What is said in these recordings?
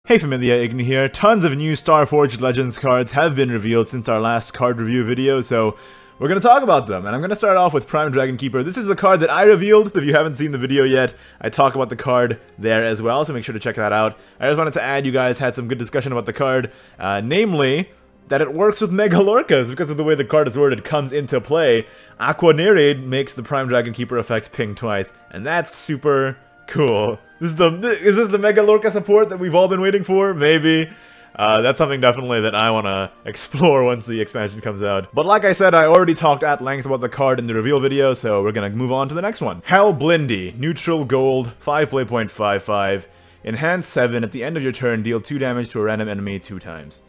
Hey Familia, Igni here. Tons of new Starforged Legends cards have been revealed since our last card review video, so we're going to talk about them. And I'm going to start off with Prime Dragon Keeper. This is the card that I revealed. If you haven't seen the video yet, I talk about the card there as well, so make sure to check that out. I just wanted to add, you guys had some good discussion about the card, namely that it works with Mega Lorcas because of the way the card is worded comes into play. Aqua Nereid makes the Prime Dragon Keeper effect ping twice, and that's super cool. Is this the Mega Lorca support that we've all been waiting for? Maybe. That's something definitely that I want to explore once the expansion comes out. But like I said, I already talked at length about the card in the reveal video, so we're gonna move on to the next one. Helblindi, neutral gold, 5 play point 5/5, enhance 7, at the end of your turn, deal 2 damage to a random enemy 2 times.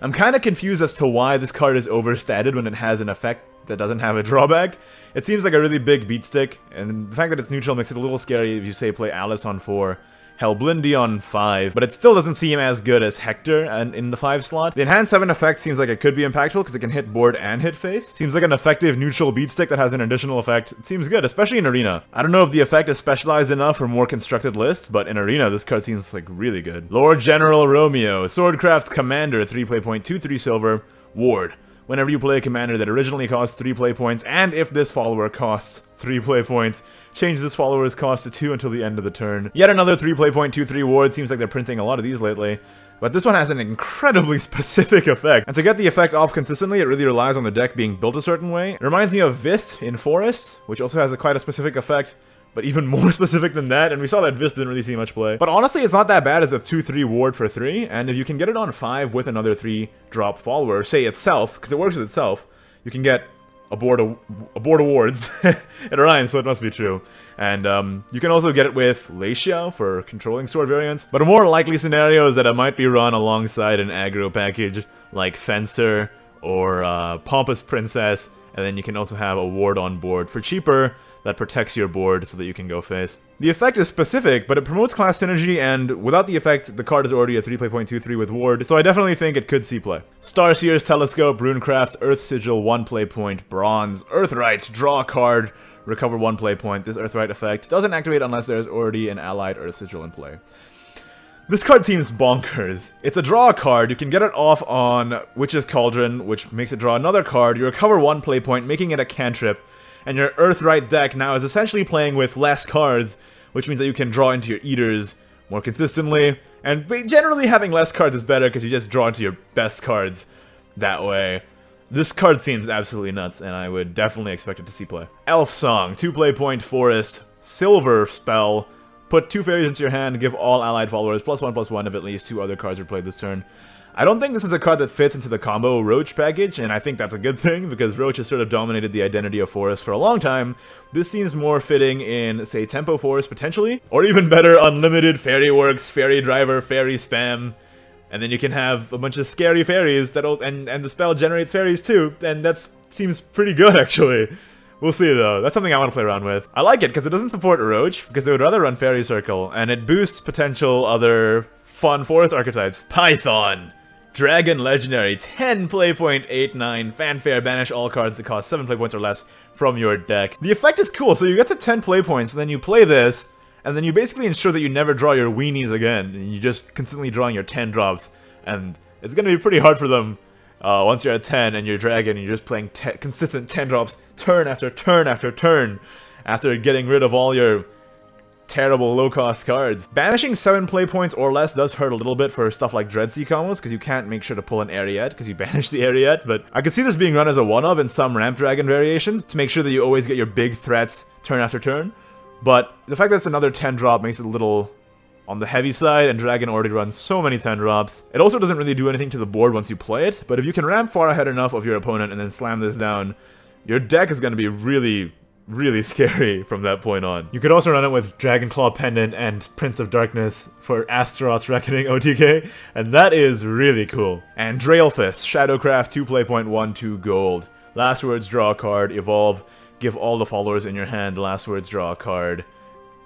I'm kinda confused as to why this card is overstated when it has an effect that doesn't have a drawback. It seems like a really big beat stick, and the fact that it's neutral makes it a little scary if you say play Alice on 4, Helblindi on 5, but it still doesn't seem as good as Hector and in the 5 slot. The Enhanced 7 effect seems like it could be impactful because it can hit board and hit face. Seems like an effective neutral beat stick that has an additional effect. It seems good, especially in Arena. I don't know if the effect is specialized enough for more constructed lists, but in Arena this card seems like really good. Lord General Romeo, Swordcraft Commander, 3 play point 2/3 silver, ward. Whenever you play a commander that originally cost 3 play points, and if this follower costs 3 play points, change this follower's cost to 2 until the end of the turn. Yet another 3 play point 2/3 ward. Seems like they're printing a lot of these lately. But this one has an incredibly specific effect. And to get the effect off consistently, it really relies on the deck being built a certain way. It reminds me of Vist in Forest, which also has quite a specific effect, but even more specific than that, and we saw that Vist didn't really see much play. But honestly, it's not that bad as a 2/3 ward for 3, and if you can get it on 5 with another 3-drop follower, say itself, because it works with itself, you can get a board of wards. It rhymes, so it must be true. And you can also get it with Leixiao for controlling sword variants, but a more likely scenario is that it might be run alongside an aggro package like Fencer or Pompous Princess, and then you can also have a ward on board for cheaper that protects your board so that you can go face. The effect is specific, but it promotes class synergy, and without the effect, the card is already a 3 play point 2/3 with ward, so I definitely think it could see play. Starseer's Telescope, Runecraft's Earth Sigil, 1 play point, bronze, Earthright, draw a card, recover 1 play point. This Earthright effect doesn't activate unless there's already an allied Earth Sigil in play. This card seems bonkers. It's a draw card, you can get it off on Witch's Cauldron, which makes it draw another card, you recover 1 play point, making it a cantrip, and your Earthright deck now is essentially playing with less cards, which means that you can draw into your Eaters more consistently, and generally having less cards is better because you just draw into your best cards that way. This card seems absolutely nuts, and I would definitely expect it to see play. Elf Song, 2 play point forest, silver spell, put 2 fairies into your hand, give all allied followers +1/+1 if at least 2 other cards are played this turn. I don't think this is a card that fits into the combo Roach package, and I think that's a good thing, because Roach has sort of dominated the identity of Forest for a long time. This seems more fitting in, say, Tempo Forest, potentially, or even better, Unlimited Fairy Works, Fairy Driver, Fairy Spam, and then you can have a bunch of scary fairies, and the spell generates fairies too, and that seems pretty good, actually. We'll see, though. That's something I want to play around with. I like it, because it doesn't support Roach, because they would rather run Fairy Circle, and it boosts potential other fun Forest archetypes. Python! Dragon Legendary, 10 play point 8/9, fanfare, banish all cards that cost 7 play points or less from your deck. The effect is cool, so you get to 10 play points, and then you play this, and then you basically ensure that you never draw your weenies again, and you're just consistently drawing your 10 drops, and it's gonna be pretty hard for them once you're at 10 and you're dragon, and you're just playing consistent 10 drops turn after turn after turn, after getting rid of all your terrible low-cost cards. Banishing 7 play points or less does hurt a little bit for stuff like Dreadsea combos, because you can't make sure to pull an Ariete, because you banish the Ariete, but I could see this being run as a one-of in some Ramp Dragon variations, to make sure that you always get your big threats turn after turn, but the fact that it's another 10 drop makes it a little on the heavy side, and Dragon already runs so many 10 drops. It also doesn't really do anything to the board once you play it, but if you can ramp far ahead enough of your opponent and then slam this down, your deck is going to be really scary from that point on. You could also run it with Dragonclaw Pendant and Prince of Darkness for Astaroth's Reckoning OTK, and that is really cool. Andrealphus, Shadowcraft, 2 play point 1/2 gold. Last words, draw a card, evolve, give all the followers in your hand last words, draw a card.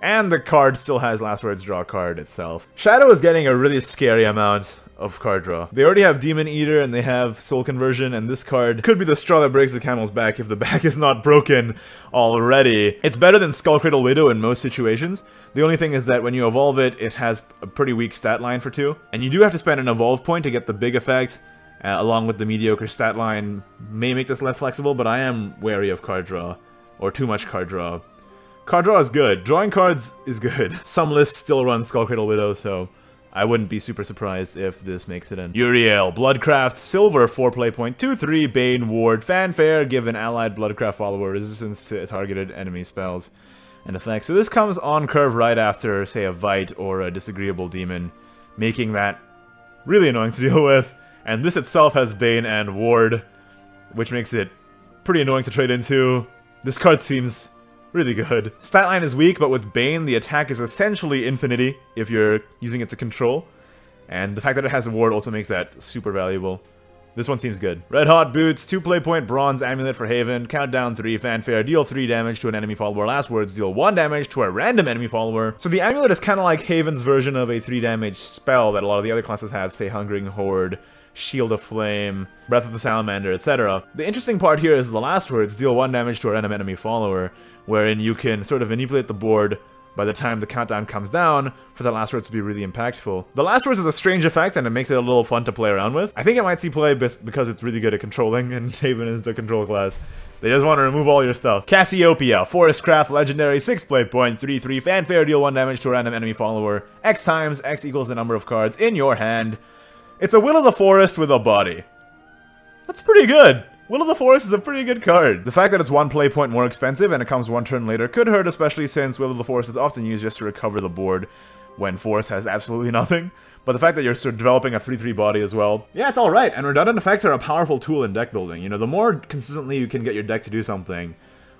And the card still has last words, draw a card itself. Shadow is getting a really scary amount of card draw. They already have Demon Eater and they have Soul Conversion, and this card could be the straw that breaks the camel's back if the back is not broken already. It's better than Skullcradle Widow in most situations. The only thing is that when you evolve it, it has a pretty weak stat line for 2. And you do have to spend an evolve point to get the big effect, along with the mediocre stat line may make this less flexible, but I am wary of card draw, or too much card draw. Card draw is good. Drawing cards is good. Some lists still run Skullcradle Widow, so I wouldn't be super surprised if this makes it in. Euryale, Bloodcraft, Silver, 4 play point, 2/3, Bane, Ward, Fanfare, give an allied Bloodcraft follower resistance to targeted enemy spells and effects. So this comes on curve right after, say, a Vite or a Disagreeable Demon, making that really annoying to deal with. And this itself has Bane and Ward, which makes it pretty annoying to trade into. This card seems really good. Statline is weak, but with Bane, the attack is essentially infinity if you're using it to control. And the fact that it has a ward also makes that super valuable. This one seems good. Red Hot Boots, 2 play point, Bronze Amulet for Haven, countdown 3, Fanfare, deal 3 damage to an enemy follower. Last words, deal 1 damage to a random enemy follower. So the Amulet is kind of like Haven's version of a 3 damage spell that a lot of the other classes have, say Hungering Horde, Shield of Flame, Breath of the Salamander, etc. The interesting part here is the last words, deal 1 damage to a random enemy follower, wherein you can sort of manipulate the board by the time the countdown comes down for the last words to be really impactful. The last words is a strange effect and it makes it a little fun to play around with. I think it might see play because it's really good at controlling and Haven is the control class. They just want to remove all your stuff. Cassiopeia, Forestcraft, Legendary, 6 play point, 3/3, Fanfare, deal 1 damage to a random enemy follower. X times, X equals the number of cards in your hand. It's a Will of the Forest with a body. That's pretty good. Will of the Forest is a pretty good card. The fact that it's 1 play point more expensive and it comes 1 turn later could hurt, especially since Will of the Forest is often used just to recover the board when Forest has absolutely nothing. But the fact that you're sort of developing a 3/3 body as well, yeah, it's alright. And redundant effects are a powerful tool in deck building. You know, the more consistently you can get your deck to do something,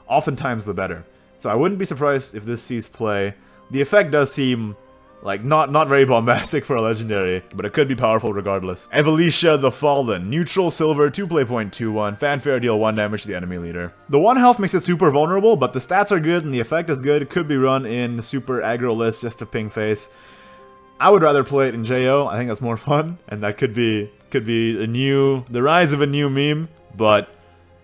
oftentimes the better. So I wouldn't be surprised if this sees play. The effect does seem like, not very bombastic for a legendary, but it could be powerful regardless. Evelisia the Fallen, neutral, silver, 2 play point, 2/1, Fanfare, deal 1 damage to the enemy leader. The 1 health makes it super vulnerable, but the stats are good and the effect is good. It could be run in super aggro lists just to ping face. I would rather play it in JO, I think that's more fun, and that could be the rise of a new meme, but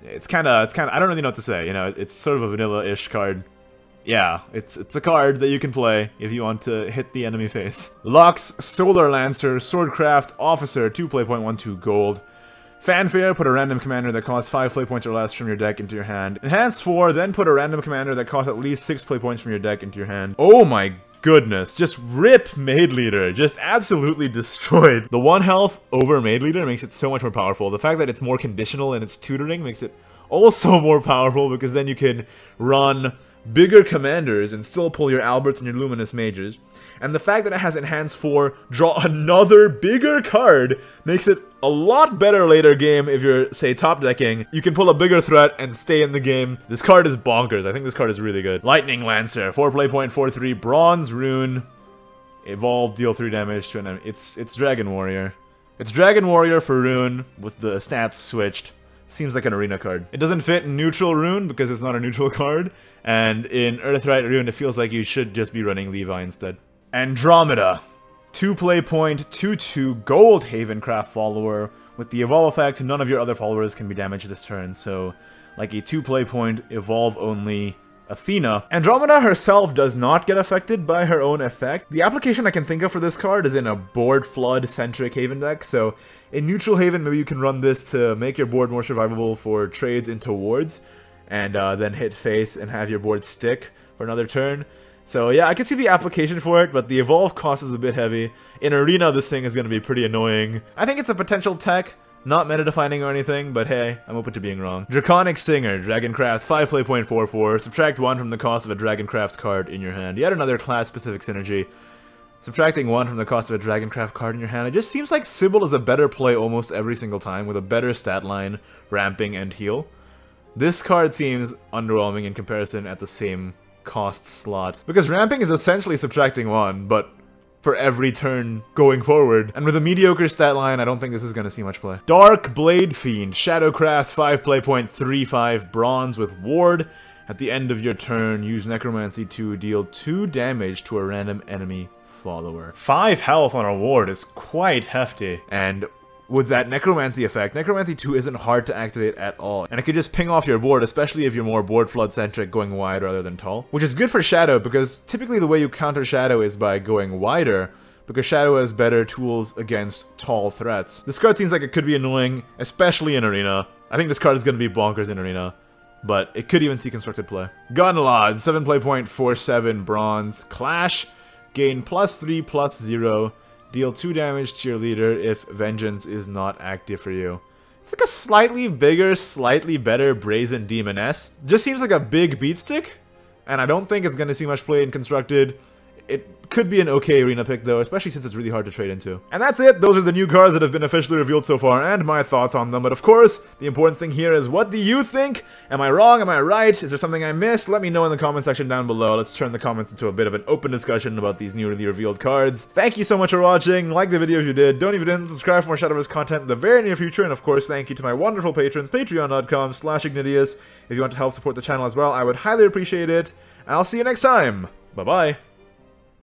it's kinda, I don't really know what to say, you know, it's sort of a vanilla-ish card. Yeah, it's a card that you can play if you want to hit the enemy face. Lux, Solar Lancer, Swordcraft, Officer, 2 play point, 1/2 gold. Fanfare, put a random commander that costs 5 play points or less from your deck into your hand. Enhance 4, then put a random commander that costs at least 6 play points from your deck into your hand. Oh my goodness, just rip Maid Leader, just absolutely destroyed. The 1 health over Maid Leader makes it so much more powerful. The fact that it's more conditional in its tutoring makes it also more powerful because then you can run bigger commanders and still pull your Alberts and your Luminous Mages. And the fact that it has Enhance 4, draw another bigger card, makes it a lot better later game if you're, say, top decking. You can pull a bigger threat and stay in the game. This card is bonkers. I think this card is really good. Lightning Lancer, 4 play point, 4/3, Bronze Rune, evolve, deal 3 damage to an enemy. It's Dragon Warrior. It's Dragon Warrior for Rune with the stats switched. Seems like an arena card. It doesn't fit in neutral Rune because it's not a neutral card, and in Earthright Rune it feels like you should just be running Levi instead. Andromeda, 2 play point, 2/2 gold Havencraft follower. With the evolve effect, none of your other followers can be damaged this turn, so like a 2 play point, evolve only Athena. Andromeda herself does not get affected by her own effect. The application I can think of for this card is in a board flood-centric Haven deck, so in neutral Haven, maybe you can run this to make your board more survivable for trades into wards, and then hit face and have your board stick for another turn. So yeah, I can see the application for it, but the evolve cost is a bit heavy. In Arena, this thing is going to be pretty annoying. I think it's a potential tech, not meta-defining or anything, but hey, I'm open to being wrong. Draconic Singer, Dragoncraft, 5 play point, 4/4, subtract 1 from the cost of a Dragoncraft card in your hand. Yet another class-specific synergy. Subtracting 1 from the cost of a Dragoncraft card in your hand. It just seems like Sybil is a better play almost every single time, with a better stat line, ramping, and heal. This card seems underwhelming in comparison at the same cost slot, because ramping is essentially subtracting 1, but for every turn going forward. And with a mediocre stat line, I don't think this is going to see much play. Dark Bladefiend, Shadowcraft, 5 play point, 3/5, bronze with ward. At the end of your turn, use Necromancy to deal 2 damage to a random enemy follower. 5 health on a ward is quite hefty, and with that Necromancy effect, Necromancy 2 isn't hard to activate at all, and it can just ping off your board, especially if you're more board flood-centric, going wide rather than tall. Which is good for Shadow, because typically the way you counter Shadow is by going wider, because Shadow has better tools against tall threats. This card seems like it could be annoying, especially in Arena. I think this card is going to be bonkers in Arena, but it could even see constructed play. Gunnlod, 7 play point, 4/7 bronze. Clash, gain +3/+0. Deal 2 damage to your leader if Vengeance is not active for you. It's like a slightly bigger, slightly better Brazen Demoness. Just seems like a big beat stick, and I don't think it's going to see much play in Constructed. It could be an okay arena pick though, especially since it's really hard to trade into. And that's it! Those are the new cards that have been officially revealed so far, and my thoughts on them. But of course, the important thing here is, what do you think? Am I wrong? Am I right? Is there something I missed? Let me know in the comment section down below. Let's turn the comments into a bit of an open discussion about these newly revealed cards. Thank you so much for watching. Like the video if you did. Don't even subscribe for more Shadowverse content in the very near future. And of course, thank you to my wonderful patrons, patreon.com/Ignideus. If you want to help support the channel as well, I would highly appreciate it. And I'll see you next time. Bye-bye.